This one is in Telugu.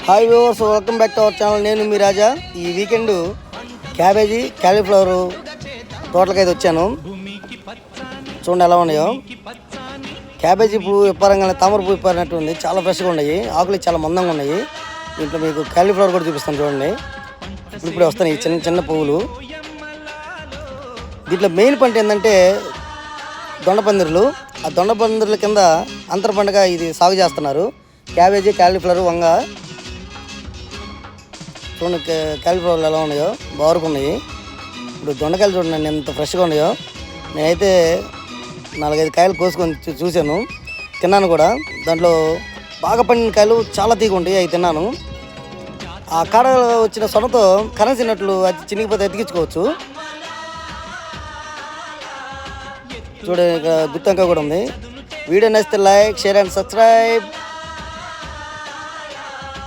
Hi viewers, welcome back to our channel. నేను మీ రాజా. ఈ వీకెండ్ క్యాబేజీ క్యాలీఫ్లవర్ తోటలకైతే వచ్చాను. చూడండి ఎలా ఉన్నాయో. క్యాబేజీ పువ్వు విప్పారంగానే తామర పువ్వు విప్పారినట్టు ఉంది. చాలా ఫ్రెష్గా ఉన్నాయి, ఆకులు చాలా మందంగా ఉన్నాయి. దీంట్లో మీకు క్యాలీఫ్లవర్ కూడా చూపిస్తాను చూడండి. ఇప్పుడే వస్తాయి ఈ చిన్న చిన్న పువ్వులు. దీంట్లో మెయిన్ పంట ఏంటంటే దొండపందిర్లు. ఆ దొండపందిర్ల కింద అంతర పంటగా ఇది సాగు చేస్తున్నారు. క్యాబేజీ, క్యాలీఫ్లవర్, వంగ. చూడండి క్యాలీఫ్లవర్లు ఎలా ఉన్నాయో, బారుకున్నాయి. ఇప్పుడు దొండకాయలు చూడండి ఎంత ఫ్రెష్గా ఉన్నాయో. నేనైతే 4-5 కాయలు కోసుకొని చూశాను, తిన్నాను కూడా. దాంట్లో బాగా పండిన కాయలు చాలా తీగుంటాయి, అవి తిన్నాను. ఆ కాడ వచ్చిన సొనతో కనసినట్లు అది చినిగిపోతే ఎతికించుకోవచ్చు. చూడండి ఇక్కడ గుత్తంకాయ కూడా ఉంది. వీడియో నచ్చితే లైక్, షేర్ అండ్ సబ్స్క్రైబ్.